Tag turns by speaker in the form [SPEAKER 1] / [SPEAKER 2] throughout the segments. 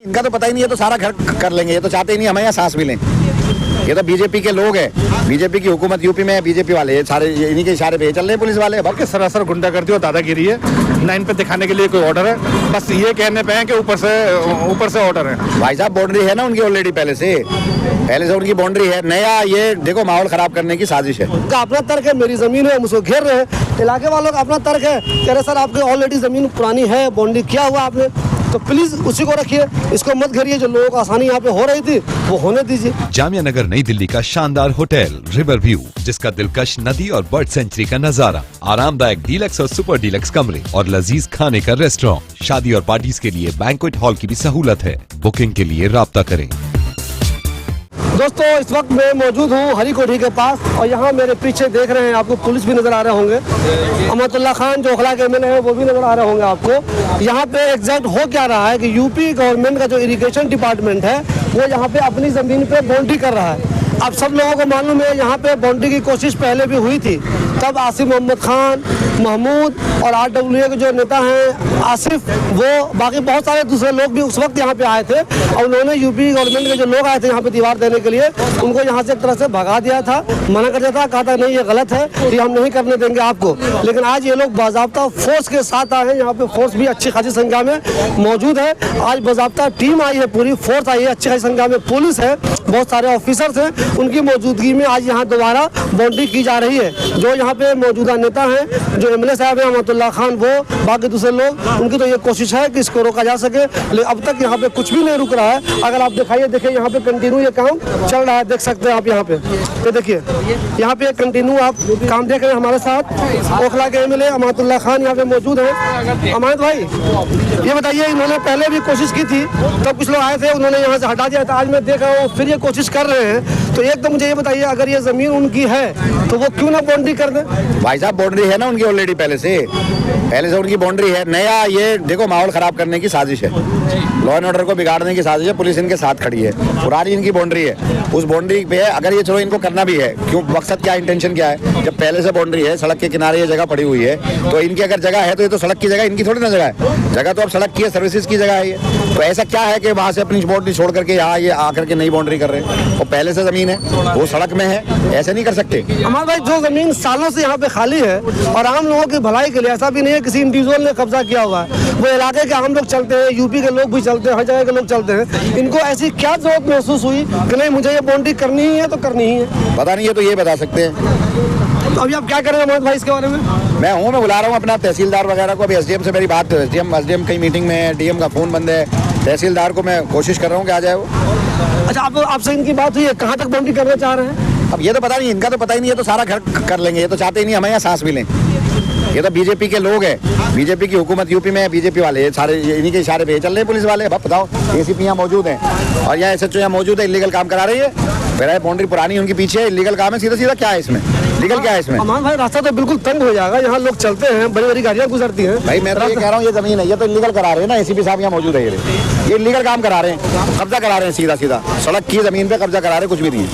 [SPEAKER 1] इनका तो पता ही नहीं है, तो सारा घर कर लेंगे। ये तो चाहते ही नहीं हमें यहाँ सांस भी लें। ये तो बीजेपी के लोग हैं, बीजेपी की हुकूमत यूपी में है, बीजेपी वाले ये सारे इन्हीं के इशारे पे चल रहे हैं पुलिस वाले।
[SPEAKER 2] बल्कि सरासर गुंडागर्दी और दादागिरी है। 9 पे दिखाने के लिए कोई ऑर्डर है, बस ये कहने पे है कि ऊपर से ऑर्डर है।
[SPEAKER 1] भाई साहब बाउंड्री है ना उनकी ऑलरेडी, पहले से उनकी बाउंड्री है। नया ये देखो माहौल खराब करने की साजिश है।
[SPEAKER 3] अपना तर्क है, मेरी जमीन है, मुझको घेर रहे हैं। इलाके वालों का अपना तर्क है, कह रहे सर आपकी ऑलरेडी जमीन पुरानी है, बाउंड्री किया हुआ आपने, तो प्लीज उसी को रखिए, इसको मत घेरिए। जो लोगों को आसानी यहाँ पे हो रही थी वो होने दीजिए।
[SPEAKER 4] जामिया नगर नई दिल्ली का शानदार होटल रिवर व्यू, जिसका दिलकश नदी और बर्ड सेंचुरी का नजारा, आरामदायक डीलक्स और सुपर डीलक्स कमरे और लजीज खाने का रेस्टोरेंट। शादी और पार्टीज के लिए बैंक्वेट हॉल की भी सहूलत है। बुकिंग के लिए राब्ता करें।
[SPEAKER 3] दोस्तों इस वक्त मैं मौजूद हूँ हरी कोठी के पास, और यहाँ मेरे पीछे देख रहे हैं आपको पुलिस भी नजर आ रहे होंगे। अमतुल्ला खान जो अखला के एमएलए हैं वो भी नजर आ रहे होंगे आपको। यहाँ पे एग्जैक्ट हो क्या रहा है कि यूपी गवर्नमेंट का जो इरिगेशन डिपार्टमेंट है वो यहाँ पे अपनी जमीन पे बाउंड्री कर रहा है। अब सब लोगों को मालूम है यहाँ पे बाउंड्री की कोशिश पहले भी हुई थी, तब आसिफ मोहम्मद खान, महमूद और RWA के जो नेता हैं आसिफ, वो बाकी बहुत सारे दूसरे लोग भी उस वक्त यहाँ पे आए थे, और उन्होंने यूपी गवर्नमेंट के जो लोग आए थे यहाँ पे दीवार देने के लिए, उनको यहाँ से एक तरह से भगा दिया था, मना कर दिया था, कहा था नहीं ये गलत है, ये हम नहीं करने देंगे आपको। लेकिन आज ये लोग बाज़ाब्ता फोर्स के साथ आए हैं, यहाँ पे फोर्स भी अच्छी खासी संख्या में मौजूद है। आज बाज़ाब्ता टीम आई है, पूरी फोर्स आई है, अच्छी खासी संख्या में पुलिस है, बहुत सारे ऑफिसर्स हैं, उनकी मौजूदगी में आज यहाँ दोबारा बाउंड्री की जा रही है। जो यहाँ पे मौजूदा नेता हैं, जो एमएलए साहब हैं अमतुल्ला खान, वो बाकी दूसरे लोग, उनकी तो ये कोशिश है कि इसको रोका जा सके, लेकिन अब तक यहाँ पे कुछ भी नहीं रुक रहा है। अगर आप देखिए यहाँ पे कंटिन्यू ये काम चल रहा है, देख सकते हैं आप यहाँ पे। तो देखिए यहाँ पे कंटिन्यू आप काम देख रहे हैं हमारे साथ। ओखला के एमएलए अमतुल्ला खान यहाँ पे मौजूद है। अमानत भाई ये बताइए, इन्होंने पहले भी कोशिश की थी, तब कुछ लोग आए थे, उन्होंने यहाँ से हटा दिया था, आज मैं देख रहा हूँ फिर ये कोशिश कर रहे हैं। तो एक तो मुझे ये बताइए, अगर ये जमीन उनकी है तो वो क्यों ना बाउंड्री कर दे?
[SPEAKER 1] भाई साहब बाउंड्री है ना उनकी ऑलरेडी, पहले से उनकी बाउंड्री है। नया ये देखो माहौल खराब करने की साजिश है, लॉ एंड ऑर्डर को बिगाड़ने की साजिश है। पुलिस इनके साथ खड़ी है, पुरानी इनकी बाउंड्री है, उस बाउंड्री पे अगर ये चलो इनको करना भी है, क्यों मकसद क्या, इंटेंशन क्या है? जब पहले से बाउंड्री है, सड़क के किनारे ये जगह पड़ी हुई है, तो इनकी अगर जगह है तो ये तो सड़क की जगह, इनकी थोड़ी ना जगह है। जगह तो अब सड़क की है, सर्विसेज की जगह है ये। तो ऐसा क्या है कि वहाँ से अपनी बाउंड्री छोड़ करके यहाँ ये आकर के नई बाउंड्री कर रहे हैं, और पहले से जमीन है वो सड़क में है, ऐसे नहीं कर सकते।
[SPEAKER 3] हमारे भाई जो जमीन सालों से यहाँ पे खाली है और आम लोगों की भलाई के लिए, ऐसा भी नहीं है किसी इंडिविजुअल ने कब्जा किया हुआ है, वो इलाके के आम लोग चलते हैं, यूपी के लोग भी चलते हैं, हर जगह के लोग चलते हैं। इनको ऐसी क्या जरूरत महसूस हुई कि नहीं मुझे ये बाउंड्री करनी ही है तो करनी ही है?
[SPEAKER 1] पता नहीं है, तो ये बता सकते हैं।
[SPEAKER 3] तो अभी आप क्या करेंगे अमन भाई इसके बारे में?
[SPEAKER 1] मैं बुला रहा हूँ अपना तहसीलदार वगैरह को। अभी SDM से मेरी बात, एसडीएम कई मीटिंग में है, DM का फोन बंद है। तहसीलदार को मैं कोशिश कर रहा हूँ कि आ जाए वो।
[SPEAKER 3] अच्छा, आपसे इनकी बात हुई है, कहाँ तक बाउंड्री करना चाह रहे हैं?
[SPEAKER 1] अब ये तो पता नहीं, इनका तो पता ही नहीं है, तो सारा घर कर लेंगे। ये तो चाहते ही नहीं हमें यहाँ सांस भी लें। ये तो बीजेपी के लोग हैं, बीजेपी की हुकूमत यूपी में है, बीजेपी वाले ये सारे इन्हीं के इशारे पे चल रहे हैं पुलिस वाले। अब बताओ, ACP यहाँ मौजूद है और यहाँ SHO यहाँ मौजूद है, इलीगल काम करा रही है। मेरा बाउंड्री पुरानी उनके पीछे, इलीगल काम है। सीधा सीधा क्या है इसमें, लीगल क्या है इसमें?
[SPEAKER 3] अमान भाई रास्ता तो बिल्कुल तंग हो जाएगा, यहाँ लोग चलते हैं, बड़ी बड़ी गाड़ियाँ गुजरती हैं।
[SPEAKER 1] भाई मैं तो ये कह रहा हूँ, ये जमीन है, ये तो इलीगल करा रहे हैं ना। ACP साहब यहाँ मौजूद है, ये इलीगल काम करा रहे हैं, कब्जा करा रहे हैं, सीधा सीधा सड़क की जमीन पे कब्जा करा रहे हैं, कुछ भी नहीं है।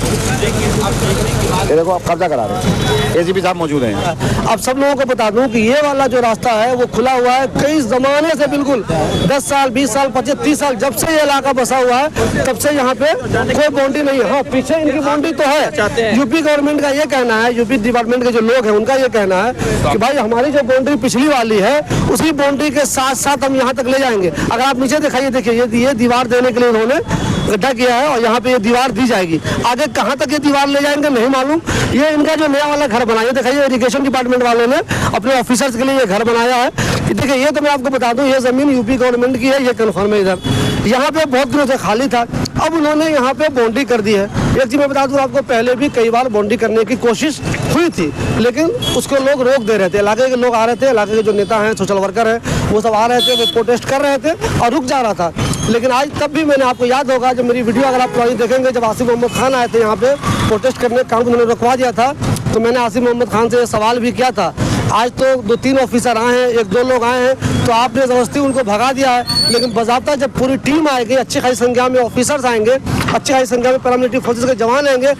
[SPEAKER 1] ये देखो आप कब्जा करा रहे हैं, ACP साहब मौजूद हैं।
[SPEAKER 3] अब सब लोगों को बता दूं कि ये वाला जो रास्ता है वो खुला हुआ है कई जमाने से, बिल्कुल 10 साल 20 साल 25 30 साल जब से ये इलाका बसा हुआ है, तब से यहाँ पे कोई बाउंड्री नहीं है। हाँ, पीछे इनकी बाउंड्री तो है। यूपी गवर्नमेंट का ये कहना है, यूपी डिपार्टमेंट के जो लोग हैं उनका ये कहना है कि भाई हमारी जो बाउंड्री पिछली वाली है उसी बाउंड्री के साथ साथ हम यहाँ तक ले जाएंगे। अगर आप नीचे दिखाइए, देखिए ये दीवार देने के लिए उन्होंने गड्ढा किया है और यहाँ पे ये दीवार दी जाएगी। आगे कहाँ तक ये दीवार ले जाएंगे नहीं मालूम। ये इनका जो नया वाला घर बनाया, दिखाइए इरिगेशन डिपार्टमेंट वालों ने अपने ऑफिसर्स के लिए ये घर बनाया है। देखिए ये तो मैं आपको बता दूं, ये जमीन यूपी गवर्नमेंट की है, ये कन्फर्म है। इधर यहाँ पे बहुत दिनों से खाली था, अब उन्होंने यहाँ पे बाउंड्री कर दी है। एक चीज मैं बता दूं आपको, पहले भी कई बार बाउंड्री करने की कोशिश हुई थी, लेकिन उसको लोग रोक दे रहे थे। इलाके के लोग आ रहे थे, इलाके के जो नेता हैं, सोशल वर्कर हैं, वो सब आ रहे थे, वो प्रोटेस्ट कर रहे थे और रुक जा रहा था। लेकिन आज तब भी मैंने, आपको याद होगा जब मेरी वीडियो अगर आप पुरानी देखेंगे, जब आसिफ मोहम्मद खान आए थे यहाँ पे प्रोटेस्ट करने, काम उन्होंने रुकवा दिया था, तो मैंने आसिफ मोहम्मद खान से सवाल भी किया था। आज तो 2-3 ऑफिसर आए हैं, 1-2 लोग आए हैं, तो आपने ज़बरदस्ती उनको भगा दिया है। लेकिन बज़ाब्ता जब पूरी टीम आएगी, अच्छी खासी संख्या में ऑफिसर्स आएंगे, अच्छी खासी संख्या में पैरामिलिट्री फोर्सेस के जवान आएंगे,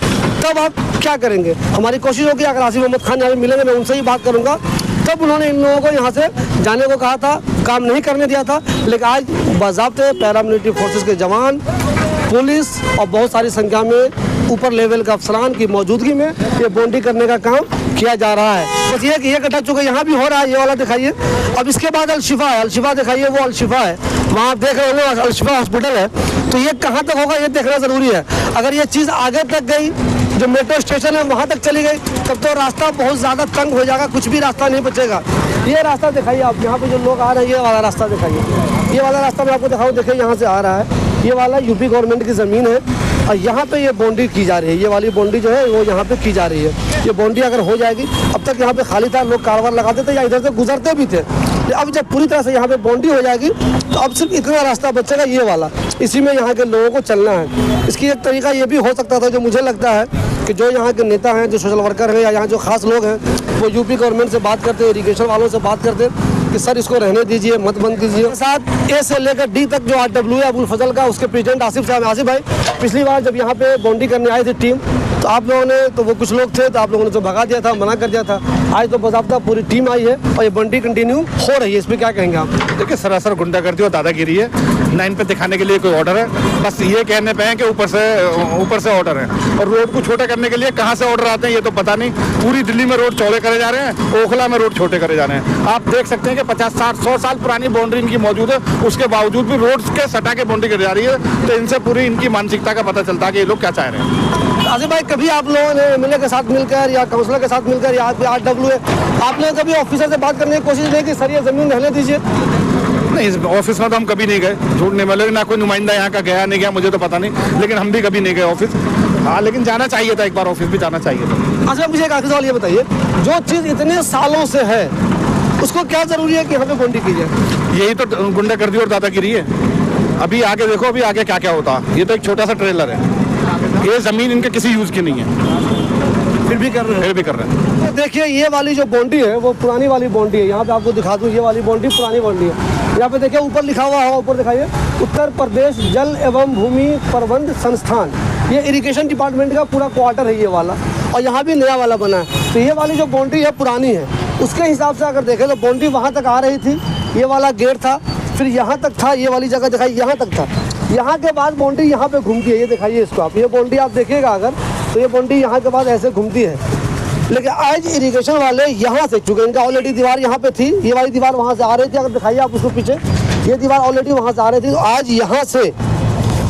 [SPEAKER 3] तब आप क्या करेंगे? हमारी कोशिश होगी, अगर आसिफ मोहम्मद खान यहाँ मिलेंगे, मैं उनसे ही बात करूँगा तब उन्होंने इन लोगों को यहाँ से जाने को कहा था, काम नहीं करने दिया था। लेकिन आज बाज़ाब्ते पैरामिलिट्री फोर्सेस के जवान, पुलिस और बहुत सारी संख्या में ऊपर लेवल का अफसरान की मौजूदगी में ये बॉन्डी करने का काम किया जा रहा है। बस ये कि ये कटा चुका यहाँ भी हो रहा है, ये वाला दिखाइए। अब इसके बाद अलशिफा है, अलशिफा दिखाइए, वो अलशिफा है, वहाँ आप देख रहे होंगे अलशिफा हॉस्पिटल है। तो ये कहाँ तक होगा ये देखना ज़रूरी है। अगर ये चीज़ आगे तक गई, जो मेट्रो स्टेशन है वहाँ तक चली गई, तब तो रास्ता बहुत ज़्यादा तंग हो जाएगा, कुछ भी रास्ता नहीं बचेगा। ये रास्ता दिखाइए आप, यहाँ पे जो लोग आ रहे हैं, ये वाला रास्ता दिखाइए। ये वाला रास्ता मैं आपको दिखाऊँ, देखिए यहाँ से आ रहा है, ये वाला यूपी गवर्नमेंट की ज़मीन है और यहाँ पे ये बाउंड्री की जा रही है। ये वाली बाउंड्री जो है वो यहाँ पे की जा रही है। ये बाउंड्री अगर हो जाएगी, अब तक यहाँ पे खाली था, लोग कारवार लगाते थे या इधर से गुजरते भी थे। अब जब पूरी तरह से यहाँ पे बाउंड्री हो जाएगी तो अब सिर्फ इतना रास्ता बचेगा, ये वाला, इसी में यहाँ के लोगों को चलना है। इसकी एक तरीका ये भी हो सकता था, जो मुझे लगता है कि जो यहाँ के नेता हैं, जो सोशल वर्कर हैं या यहाँ जो खास लोग हैं, वो यूपी गवर्नमेंट से बात करते, इरिगेशन वालों से बात करते कि सर इसको रहने दीजिए, मत बंद कीजिए। साथ ए से लेकर डी तक जो RW है अबुल फजल का, उसके प्रेसिडेंट आसिफ साहब। आसिफ भाई, पिछली बार जब यहाँ पे बाउंड्री करने आई थी टीम, तो आप लोगों ने, तो वो कुछ लोग थे तो आप लोगों ने तो भगा दिया था, मना कर दिया था। आज तो बाज़ाब्ता पूरी टीम आई है और ये बाउंड्री कंटिन्यू हो रही है। इस पर क्या कहेंगे आप?
[SPEAKER 2] देखिए, सरासर गुंडागर्दी और दादागिरी है। 9 पे दिखाने के लिए कोई ऑर्डर है, बस ये कहने पे है कि ऊपर से ऑर्डर है। और रोड को छोटा करने के लिए कहाँ से ऑर्डर आते हैं ये तो पता नहीं। पूरी दिल्ली में रोड चौड़े करे जा रहे हैं, ओखला में रोड छोटे करे जा रहे हैं। आप देख सकते हैं कि 50, 60, 100 साल पुरानी बाउंड्री इनकी मौजूद है, उसके बावजूद भी रोड के सटा के बाउंड्री करी जा रही है। तो इनसे पूरी इनकी मानसिकता का पता चलता है कि ये लोग क्या चाह रहे हैं।
[SPEAKER 3] आसिफ भाई, कभी आप लोगों ने MLA के साथ मिलकर या काउंसलर के साथ मिलकर या RW है, आपने कभी ऑफिसर से बात करने की कोशिश नहीं की, सर ये ज़मीन रहने दीजिए?
[SPEAKER 2] नहीं, इस ऑफिस में तो हम कभी नहीं गए, झूठ नहीं बोले, ना कोई नुमाइंदा यहाँ का गया नहीं गया मुझे तो पता नहीं, लेकिन हम भी कभी नहीं गए ऑफिस। हाँ, लेकिन जाना चाहिए था, एक बार ऑफिस भी जाना चाहिए था।
[SPEAKER 3] अच्छा, मुझे एक आखिरी सवाल ये बताइए, जो चीज़ इतने सालों से है उसको क्या ज़रूरी है कि यहाँ पे बाउंड्री की जाए?
[SPEAKER 2] यही तो गुंडागर्दी और दादागिरी है। अभी आगे देखो, अभी आगे क्या क्या होता। ये तो एक छोटा सा ट्रेलर है, ये ज़मीन इनके किसी यूज़ की नहीं है,
[SPEAKER 3] फिर भी कर रहे हैं। तो देखिए, ये वाली जो बाउंड्री है वो पुरानी वाली बाउंड्री है। यहाँ पे आपको दिखा दूँ, ये वाली बाउंड्री पुरानी बाउंड्री है। यहाँ पे देखिए ऊपर लिखा हुआ है, ऊपर दिखाइए, उत्तर प्रदेश जल एवं भूमि प्रबंध संस्थान। ये इरिगेशन डिपार्टमेंट का पूरा क्वार्टर है ये वाला, और यहाँ भी नया वाला बना है। तो ये वाली जो बाउंड्री है पुरानी है, उसके हिसाब से अगर देखें तो बाउंड्री वहाँ तक आ रही थी, ये वाला गेट था, फिर यहाँ तक था, ये वाली जगह दिखाई यहाँ तक था। यहाँ के बाद बाउंड्री यहाँ पे घूमती है, ये दिखाइए इसको आप, ये बाउंड्री आप देखिएगा अगर, तो ये बाउंड्री यहाँ के बाद ऐसे घूमती है। लेकिन आज इरिगेशन वाले यहाँ से, चूँकि इनका ऑलरेडी दीवार यहाँ पे थी, ये वाली दीवार वहाँ से आ रही थी, अगर दिखाइए आप उसको पीछे, ये दीवार ऑलरेडी वहाँ से आ रही थी, तो आज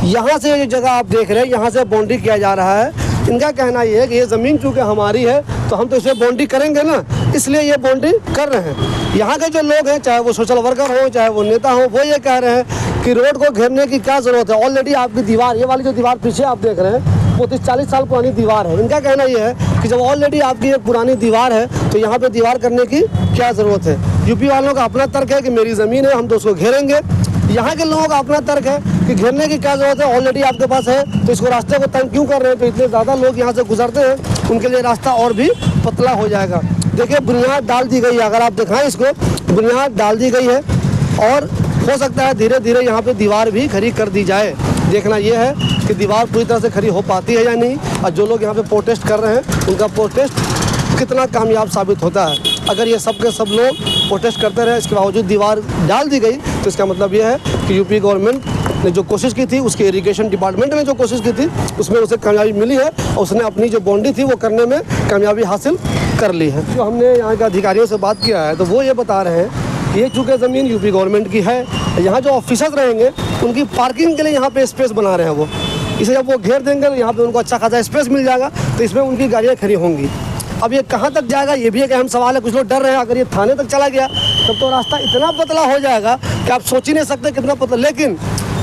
[SPEAKER 3] यहाँ से ये जगह आप देख रहे हैं, यहाँ से बाउंड्री किया जा रहा है। इनका कहना ये है कि ये ज़मीन चूँकि हमारी है तो हम तो इसे बाउंड्री करेंगे ना, इसलिए ये बाउंड्री कर रहे हैं। यहाँ के जो लोग हैं, चाहे वो सोशल वर्कर हो, चाहे वो नेता हो, वो ये कह रहे हैं कि रोड को घेरने की क्या ज़रूरत है, ऑलरेडी आपकी दीवार, ये वाली जो दीवार पीछे आप देख रहे हैं वो 30-40 साल पुरानी दीवार है। इनका कहना ये है कि जब ऑलरेडी आपकी एक पुरानी दीवार है तो यहाँ पे दीवार करने की क्या ज़रूरत है। यूपी वालों का अपना तर्क है कि मेरी ज़मीन है, हम तो उसको घेरेंगे। यहाँ के लोगों का अपना तर्क है कि घेरने की क्या ज़रूरत है, ऑलरेडी आपके पास है तो इसको रास्ते को तंग क्यों कर रहे हैं। तो इतने ज़्यादा लोग यहाँ से गुजरते हैं, उनके लिए रास्ता और भी पतला हो जाएगा। देखिए, बुनियाद डाल दी गई है, अगर आप दिखाएं इसको, बुनियाद डाल दी गई है और हो सकता है धीरे धीरे यहाँ पे दीवार भी खड़ी कर दी जाए। देखना यह है कि दीवार पूरी तरह से खड़ी हो पाती है या नहीं, और जो लोग यहाँ पे प्रोटेस्ट कर रहे हैं उनका प्रोटेस्ट कितना कामयाब साबित होता है। अगर ये सब के सब लोग प्रोटेस्ट करते रहे, इसके बावजूद दीवार डाल दी गई, तो इसका मतलब यह है कि यूपी गवर्नमेंट ने जो कोशिश की थी, उसके इरिगेशन डिपार्टमेंट ने जो कोशिश की थी, उसमें उसे कामयाबी मिली है और उसने अपनी जो बाउंड्री थी वो करने में कामयाबी हासिल कर ली है। जो हमने यहाँ के अधिकारियों से बात किया है तो वो ये बता रहे हैं कि ये चूँकि ज़मीन यूपी गवर्नमेंट की है, यहाँ जो ऑफिसर्स रहेंगे उनकी पार्किंग के लिए यहाँ पे स्पेस बना रहे हैं वो, इसे जब वो घेर देंगे तो यहाँ पे उनको अच्छा खासा स्पेस मिल जाएगा, तो इसमें उनकी गाड़ियाँ खड़ी होंगी। अब ये कहाँ तक जाएगा ये भी एक अहम सवाल है। कुछ लोग डर रहे हैं अगर ये थाने तक चला गया तब तो रास्ता इतना पतला हो जाएगा कि आप सोच ही नहीं सकते कितना पतला। लेकिन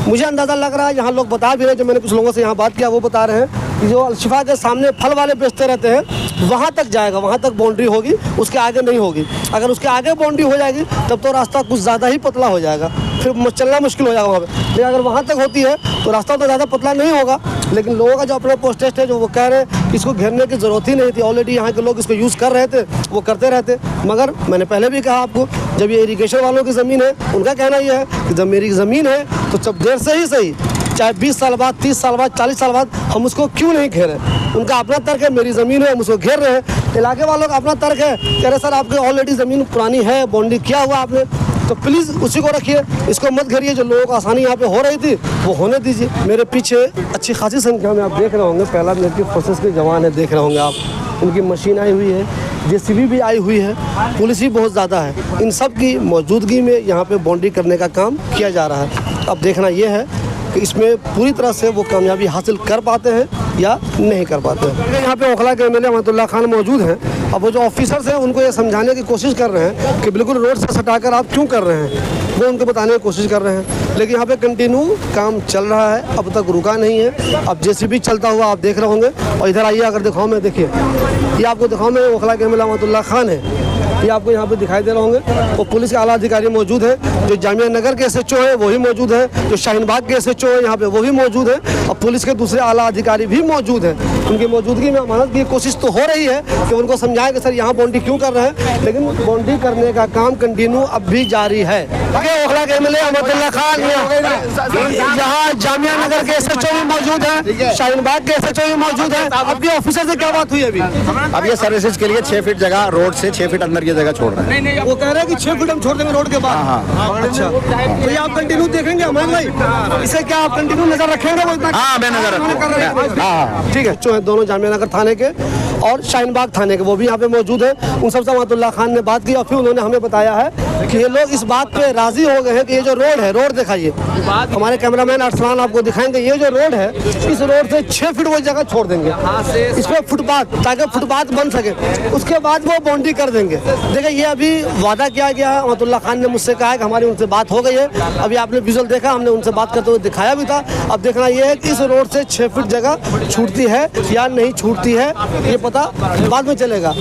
[SPEAKER 3] मुझे अंदाज़ा लग रहा है, यहाँ लोग बता भी रहे हैं, जो मैंने कुछ लोगों से यहाँ बात किया वो बता रहे हैं कि जो अलशिफा के सामने फल वाले बेचते रहते हैं वहाँ तक जाएगा, वहाँ तक बाउंड्री होगी, उसके आगे नहीं होगी। अगर उसके आगे बाउंड्री हो जाएगी तब तो रास्ता कुछ ज़्यादा ही पतला हो जाएगा, फिर चलना मुश्किल हो जाएगा वहाँ पर। लेकिन अगर वहाँ तक होती है तो रास्ता तो ज़्यादा पतला नहीं होगा। लेकिन लोगों का जो अपना प्रोटेस्ट है, जो वो कह रहे हैं कि इसको घेरने की ज़रूरत ही नहीं थी, ऑलरेडी यहाँ के लोग इसको यूज़ कर रहे थे, वो करते रहते। मगर मैंने पहले भी कहा आपको, जब ये इरिगेशन वालों की ज़मीन है, उनका कहना यह है कि जब मेरी ज़मीन है तो जब देर से ही सही चाहे 20 साल बाद, 30 साल बाद, 40 साल बाद हम उसको क्यों नहीं घेरें। उनका अपना तर्क है, मेरी ज़मीन है, हम उसको घेर रहे हैं। इलाके वालों का अपना तर्क है, कह रहे सर आपकी ऑलरेडी ज़मीन पुरानी है, बाउंड्री किया हुआ आपने, तो प्लीज़ उसी को रखिए, इसको मत घेरिए। जो लोगों को आसानी यहाँ पे हो रही थी वो होने दीजिए। मेरे पीछे अच्छी खासी संख्या में आप देख रहे होंगे, पहला मिलिट्री फोर्सेस के जवान है, देख रहे होंगे आप। उनकी मशीन आई हुई है, JCB भी आई हुई है, पुलिस भी बहुत ज़्यादा है। इन सब की मौजूदगी में यहाँ पे बाउंड्री करने का काम किया जा रहा है। अब देखना ये है कि इसमें पूरी तरह से वो कामयाबी हासिल कर पाते हैं या नहीं कर पाते हैं। यहाँ पे ओखला के MLA अहमदुल्ला खान मौजूद हैं। अब वो जो ऑफिसर्स हैं उनको ये समझाने की कोशिश कर रहे हैं कि बिल्कुल रोड से सटाकर आप क्यों कर रहे हैं, वो उनको बताने की कोशिश कर रहे हैं। लेकिन यहाँ पे कंटिन्यू काम चल रहा है, अब तक रुका नहीं है। अब JCB चलता हुआ आप देख रहे होंगे। और इधर आइए, अगर दिखाओ, मैं देखिए, ये आपको दिखाओ, मैं ओखला के MLA अहमदुल्ला खान है, ये आपको यहाँ पे दिखाई दे रहे होंगे। वो पुलिस के आला अधिकारी मौजूद है, जो जामिया नगर के SHO है वो भी मौजूद है, जो शाहीन बाग के SHO है यहाँ पे वो भी मौजूद है, और पुलिस के दूसरे आला अधिकारी भी मौजूद हैं। उनकी मौजूदगी में अमानत की कोशिश तो हो रही है कि उनको समझाएं कि सर यहाँ बाउंड्री क्यों कर रहे हैं, लेकिन बाउंड्री करने का काम कंटिन्यू अब भी जारी है। ओखला के MLA अहमदुल्ला खान, यहाँ जामिया नगर के SHO भी मौजूद है, शाहीन बाग के SHO भी मौजूद है। अब भी ऑफिसर से क्या बात हुई अभी?
[SPEAKER 1] अब ये सर्विसेज के लिए 6 फीट जगह रोड से 6 फीट अंदर की जगह छोड़ रहे हैं।
[SPEAKER 3] वो कह रहे हैं कि 6 फीट हम छोड़ देंगे रोड के बाद। अच्छा, तो ये आप कंटिन्यू देखेंगे अमन भाई, इसे क्या आप कंटिन्यू नजर रखेंगे? वो इतना
[SPEAKER 1] मैं नजर रखूंगा।
[SPEAKER 3] ठीक है। जो है दोनों जामिया नगर थाने के और शाहीन बाग थाने के, वो भी यहाँ पे मौजूद है। उन सबसे अहमदुल्ला खान ने बात की और फिर उन्होंने हमें बताया है कि ये लोग इस बात पे राजी हो गए हैं कि ये जो रोड है, रोड दिखाइए, हमारे कैमरामैन अरसलान आपको दिखाएंगे, ये जो रोड है इस रोड से 6 फीट वो जगह छोड़ देंगे, इस पर फुटपाथ, ताकि फुटपाथ बन सके, उसके बाद वो बाउंड्री कर देंगे। देखिए ये अभी वादा किया गया है, अहमदुल्ला खान ने मुझसे कहा है कि हमारी उनसे बात हो गई है। अभी आपने विजुअल देखा, हमने उनसे बात करते हुए दिखाया भी था। अब देखना ये है कि इस रोड से 6 फीट जगह छूटती है या नहीं छूटती है, ये पता बाद में चलेगा।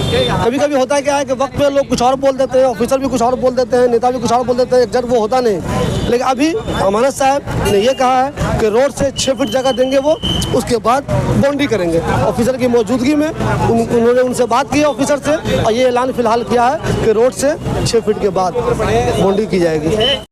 [SPEAKER 3] कभी कभी होता है क्या है कि वक्त पे लोग कुछ और बोल देते हैं, ऑफिसर भी कुछ और बोल देते हैं, नेता भी कुछ और बोल देते हैं, एग्जैक्ट वो होता नहीं। लेकिन अभी अमानत साहब ने ये कहा है कि रोड से 6 फीट जगह देंगे वो, उसके बाद बाउंड्री करेंगे। ऑफिसर की मौजूदगी में उन्होंने उनसे बात की ऑफिसर से, और ये ऐलान फिलहाल किया है कि रोड से 6 फीट के बाद बाउंड्री की जाएगी।